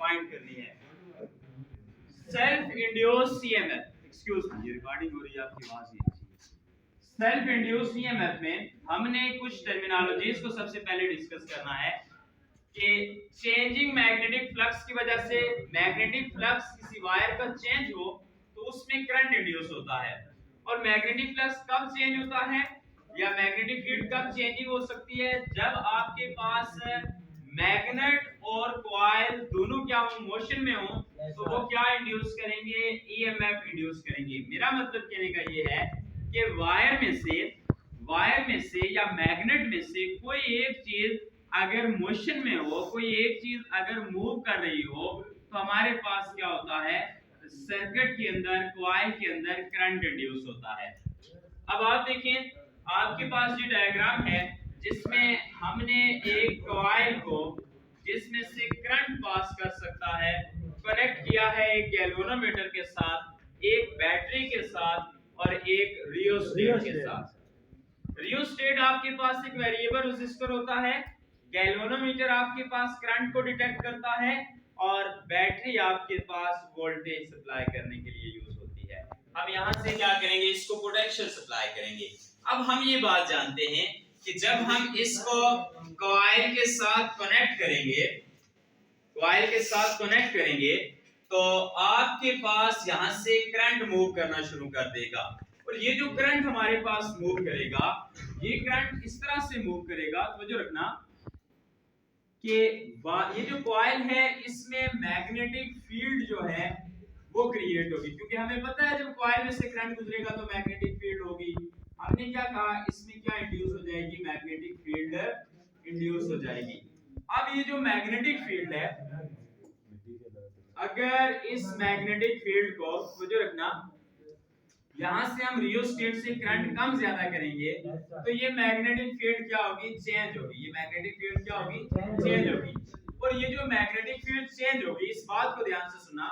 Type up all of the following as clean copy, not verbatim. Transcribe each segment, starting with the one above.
Find करनी है। Self induced EMF, excuse me, ये रिकॉर्डिंग हो रही है, आपकी आवाज नहीं आ रही है। सेल्फ इंड्यूस्ड ईएमएफ में हमने कुछ टर्मिनोलॉजीज को सबसे पहले डिस्कस करना है कि चेंजिंग मैग्नेटिक फ्लक्स की वजह से मैग्नेटिक फ्लक्स किसी वायर का चेंज हो तो उसमें करंट इंड्यूस होता है। और मैग्नेटिक फ्लक्स कब चेंज होता है या मैग्नेटिक फील्ड कब चेंजिंग हो सकती है, जब आपके पास मैग्नेट और कॉइल दोनों क्या हो, मोशन में हो, तो वो क्या इंड्यूस करेंगे, ईएमएफ इंड्यूस करेंगे। मेरा मतलब कहने का ये है कि वायर में से या मैग्नेट में से कोई एक चीज अगर मोशन में हो, कोई एक चीज अगर मूव कर रही हो, तो हमारे पास क्या होता है, सर्किट के अंदर, कॉइल के अंदर करंट इंड्यूस होता है। अब आप देखें, आपके पास ये डायग्राम है जिसमें हमने एक कॉइल को जिसमें से करंट पास कर सकता है कनेक्ट किया है एक गैल्वेनोमीटर के साथ, एक बैटरी के साथ और एक रियोस्टेट के साथ। रियोस्टेट आपके पास एक वेरिएबल रेजिस्टर होता है, गैल्वेनोमीटर आपके पास करंट को डिटेक्ट करता है और बैटरी आपके पास वोल्टेज सप्लाई करने के लिए यूज होती है। हम यहां से क्या करेंगे, इसको पोटेंशियल सप्लाई करेंगे। अब हम ये बात जानते हैं कि जब हम इसको कॉइल के साथ कनेक्ट करेंगे तो आपके पास यहां से करंट मूव करना शुरू कर देगा। और ये जो करंट हमारे पास मूव करेगा, ये करंट इस तरह से मूव करेगा, तो रखना कि ये जो कॉइल है इसमें मैग्नेटिक फील्ड जो है वो क्रिएट होगी, क्योंकि हमें पता है जब कॉइल में से करंट गुजरेगा तो मैग्नेटिक फील्ड होगी। हमने क्या कहा, इसमें क्या इंड्यूस हो जाएगी, मैग्नेटिक फील्ड इंड्यूस हो जाएगी। अब ये जो मैग्नेटिक फील्ड है, अगर इस मैग्नेटिक फील्ड को मुझे रखना, यहां से हम रियोस्टेट से करंट कम ज्यादा करेंगे तो ये मैग्नेटिक फील्ड क्या होगी, चेंज होगी। ये मैग्नेटिक फील्ड क्या होगी, चेंज होगी। और ये जो मैग्नेटिक फील्ड चेंज होगी, इस बात को ध्यान से सुना,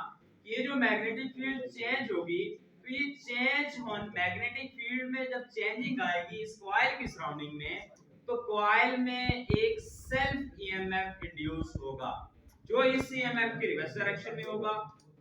ये जो मैग्नेटिक फील्ड चेंज होगी, तो ये चेंज ऑन मैग्नेटिक फील्ड में जब चेंजिंग आएगी इस कॉइल की सराउंडिंग में, तो कॉइल में एक सेल्फ ईएमएफ इंड्यूस होगा जो इस ईएमएफ के रिवर्स डायरेक्शन में होगा।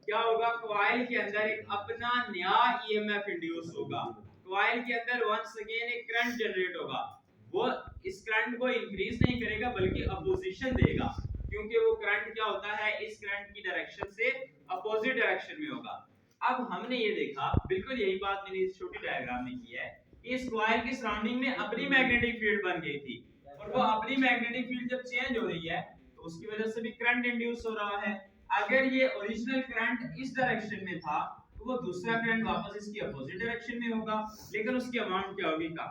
क्या होगा, कॉइल के अंदर एक अपना नया ईएमएफ इंड्यूस होगा। कॉइल के अंदर वंस अगेन एक करंट जनरेट होगा, वो इस करंट को इंक्रीज नहीं करेगा बल्कि अपोजिशन देगा, क्योंकि वो करंट क्या होता है, इस करंट की डायरेक्शन से अपोजिट डायरेक्शन में होगा। अब हमने ये देखा, बिल्कुल यही बात मैंने इस छोटी डायग्राम में की है, इस कॉइल की सराउंडिंग में अपनी मैग्नेटिक फील्ड बन गई थी, और वो अपनी मैग्नेटिक फील्ड जब चेंज हो रही है तो उसकी वजह से भी करंट इंड्यूस हो रहा है। अगर ये ओरिजिनल करंट इस डायरेक्शन में था तो वो दूसरा करंट वापस इसकी अपोजिट डायरेक्शन में होगा, लेकिन उसकी अमाउंट क्या होगी, कम।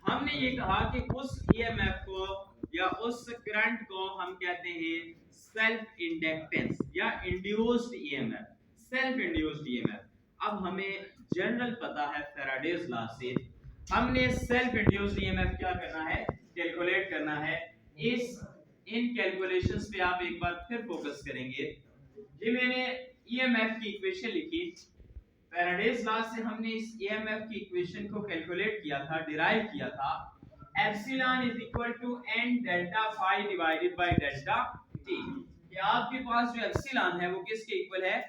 हमने ये कहा कि उस ईएमएफ को या उस करंट को हम कहते हैं सेल्फ इंडक्टेंस या induced EMF, self induced EMF. अब हमें जनरल पता है फैराडेज लॉ से, हमने सेल्फ इंड्यूस्ड ईएमएफ क्या करना है, कैलकुलेट करना है। इन कैलकुलेशंस पे आप एक बार फिर फोकस करेंगे। ये मैंने ईएमएफ की इक्वेशन लिखी, फैराडेज लॉ से हमने इस ईएमएफ की इक्वेशन को कैलकुलेट किया था, डिराइव किया था। Epsilon is equal to n delta phi divided by delta t। ये आपके पास जो एप्सिलॉन है वो किसके इक्वल है,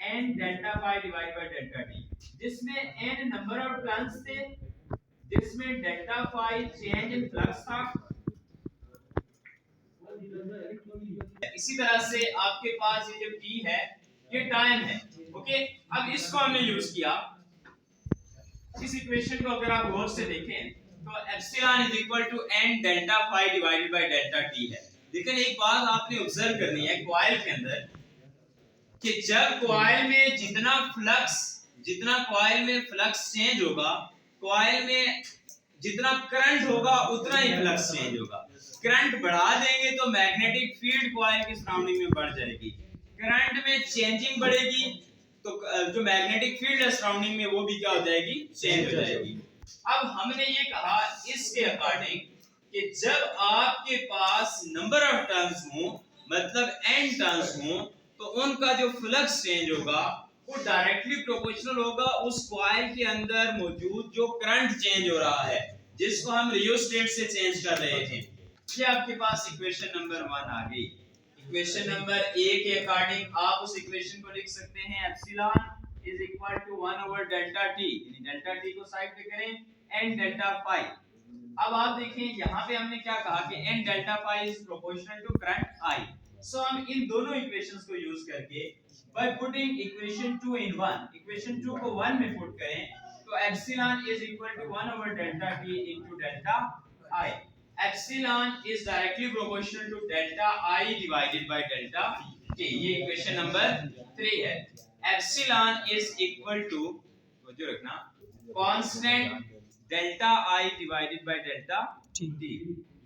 n delta phi divided by delta t, जिसमें n नंबर ऑफ टर्न्स थे, जिसमें delta phi change in flux था। इसी तरह से आपके पास ये जो t है ये टाइम है, ओके। अब इसको हमने यूज किया, इस इक्वेशन को अगर आप गौर से देखें तो epsilon is equal to n delta phi divided by delta t है। लेकिन एक बात आपने ऑब्जर्व करनी है कॉइल के अंदर कि जब कॉइल में जितना कॉइल में फ्लक्स चेंज होगा, कॉइल में जितना करंट होगा उतना ही फ्लक्स चेंज होगा। करंट बढ़ा देंगे तो मैग्नेटिक फील्ड कॉइल की सराउंडिंग में बढ़ जाएगी, करंट में चेंजिंग बढ़ेगी तो जो मैग्नेटिक फील्ड है सराउंडिंग में वो भी क्या हो जाएगी, चेंज हो जाएगी। अब हमने ये कहा इसके अकॉर्डिंग कि जब आपके पास नंबर ऑफ टर्न्स हो, मतलब n टर्न्स हो, तो उनका जो फ्लक्स चेंज होगा वो डायरेक्टली प्रोपोर्शनल होगा उस कॉइल के अंदर मौजूद जो करंट चेंज हो रहा है, जिसको हम रियोस्टेट से चेंज कर रहे थे। ये आपके पास इक्वेशन नंबर 1 आ गई। इक्वेशन नंबर ए के अकॉर्डिंग आप उस इक्वेशन को लिख सकते हैं epsilon is equal to 1 over delta T, यानी डेल्टा टी को साइड पे करें एंड डेल्टा फाई। अब आप देखें यहाँ पे हमने क्या कहा कि N delta phi is proportional to current I. So हम इन दोनों इक्वेशंस को यूज करके by putting equation 2 in 1, equation 2 को 1 में पुट करें तो epsilon is equal to 1 over delta T into delta I. Epsilon is directly proportional to delta I divided by delta T. ये इक्वेशन नंबर 3 है। Epsilon is equal to, जो रखना, constant delta I divided by delta T.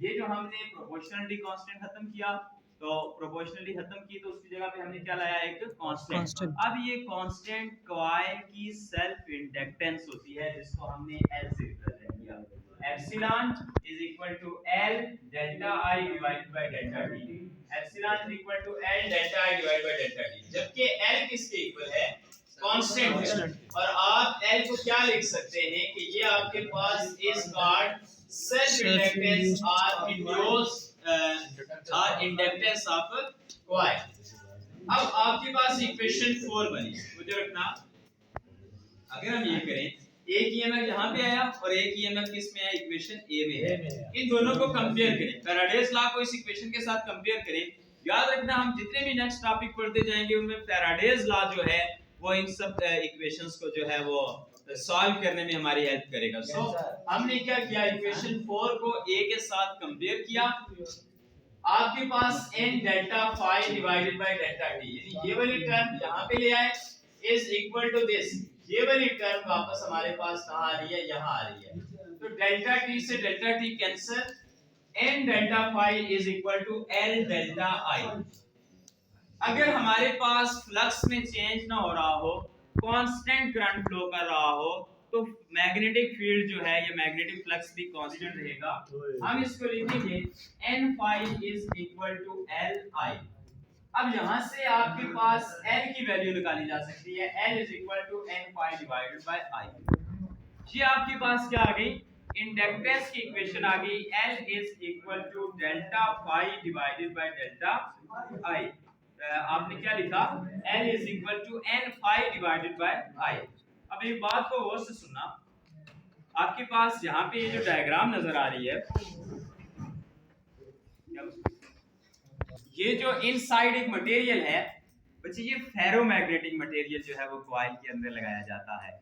ये जो हमने proportionality constant खत्म किया, तो प्रोपोर्शनलिटी खत्म की तो उसकी जगह पे हमने क्या लाया, एक कांस्टेंट। अब ये कांस्टेंट कॉइल की सेल्फ इंडक्टेंस होती है जिसको हमने L से रिप्रेजेंट किया। Epsilon is equal to L delta I divided by delta T। Epsilon is equal to L delta I divided by delta T, जबकि L किसके इक्वल है, कांस्टेंट है। और आप L को क्या लिख सकते हैं कि ये आपके पास इज कॉल्ड सेल्फ इंडक्टेंस और इंडक्टेंस ऑफ कॉइल। अब आपके पास इक्वेशन 4 बनी, मुझे रखना, अगर हम ये करें एक ईएमएफ यहाँ पे आया और एक ईएमएफ किस में है, इक्वेशन ए में है। इन दोनों को कंपेयर करें, फैराडेज लॉ को इस इक्वेशन के साथ कंपेयर करें। याद रखना हम जितने भी नेक्स्ट टॉपिक पढ़ते जाएंगे उनमें फैराडेज लॉ जो है वो इन सब इक्वेशंस को जो है वो सॉल्व करने में हमारी हेल्प करेगा। सो हमने क्या किया, इक्वेशन 4 को a के साथ कंपेयर किया। आपके पास n delta phi divided by delta t, यानी ये वाली टर्म यहाँ पे ले आए इज इक्वल टू दिस। ये वाली टर्म वापस हमारे पास कहाँ आ रही है, यहाँ आ रही है। तो डेल्टा t से delta t cancel, n delta phi is equal to l delta i। अगर हमारे पास फ्लक्स में चेंज ना हो रहा हो, कांस्टेंट करंट फ्लो कर रहा हो, तो मैग्नेटिक फील्ड जो है, ये मैग्नेटिक फ्लक्स भी कांस्टेंट रहेगा। हम इसको लिखेंगे n phi is equal to l i। अब यहां से आपके पास l की वैल्यू निकाली जा सकती है, l is equal to n phi divided by i। ये आपके पास क्या आ गई, इंडक्टेंस की इक्वेशन आ गई, l is equal to delta phi divided by delta i। आपने क्या लिखा, L is equal to n phi divided by I। अब एक बात को गौर से सुनना, आपके पास यहाँ पे ये जो डायग्राम नजर आ रही है, ये जो इनसाइड एक मटेरियल है बच्चे, ये फेरोमैग्नेटिक मटेरियल जो है वो कॉइल के अंदर लगाया जाता है,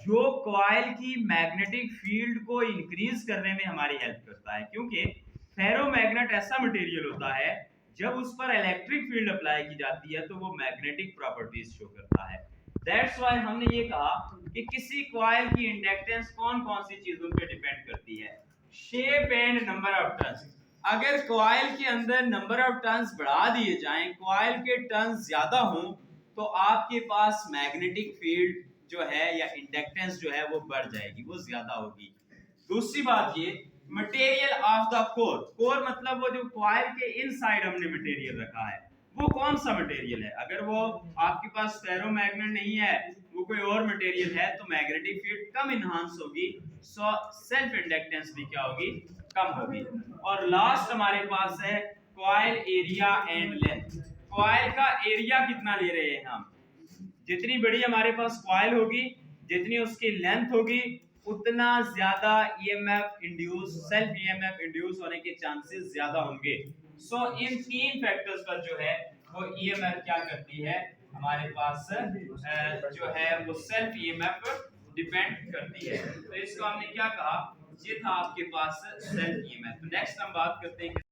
जो कॉइल की मैग्नेटिक फील्ड को इंक्रीज करने में हमारी हेल्प करता है। क्योंकि फेरोमैग्नेट ऐसा मटेरियल होता है जब उस पर इलेक्ट्रिक फील्ड अप्लाई की जाती है तो वो मैग्नेटिक प्रॉपर्टीज शो करता है। दैट्स व्हाई हमने ये कहा कि किसी कॉइल की इंडक्टेंस कौन कौन सी चीजों पे डिपेंड करती है, shape and number of turns. अगर कॉइल के अंदर नंबर ऑफ टर्न्स बढ़ा दिए जाएं, कॉइल के टर्न्स ज्यादा हों, तो आपके पास मैग्नेटिक फील्ड जो है या इंडक्टेंस जो है वो बढ़ जाएगी, वो ज्यादा होगी। दूसरी बात ये, material of the core, core मतलब वो जो कॉइल के इनसाइड हमने मटेरियल रखा है वो कौन सा मटेरियल है। अगर वो आपके पास फेरोमैग्नेट नहीं है, वो कोई और मटेरियल है, तो मैग्नेटिक फील्ड कम इनहांस होगी, सो सेल्फ इंडक्टेंस भी क्या होगी, कम होगी। और लास्ट हमारे पास है coil area and length. Coil का एरिया कितना ले रहे हैं हम, जितनी बड़ी हमारे पास कॉइल होगी, जितनी उसकी लेंथ होगी, उतना ज्यादा EMF induce, self EMF induce होने के चांसेस ज्यादा होंगे। सो इन तीन फैक्टर्स पर जो है वो ईएमएफ क्या करती है, हमारे पास जो है वो सेल्फ ईएमएफ डिपेंड करती है। तो इसको हमने क्या कहा, ये था आपके पास सेल्फ ईएमएफ। नेक्स्ट हम बात करते हैं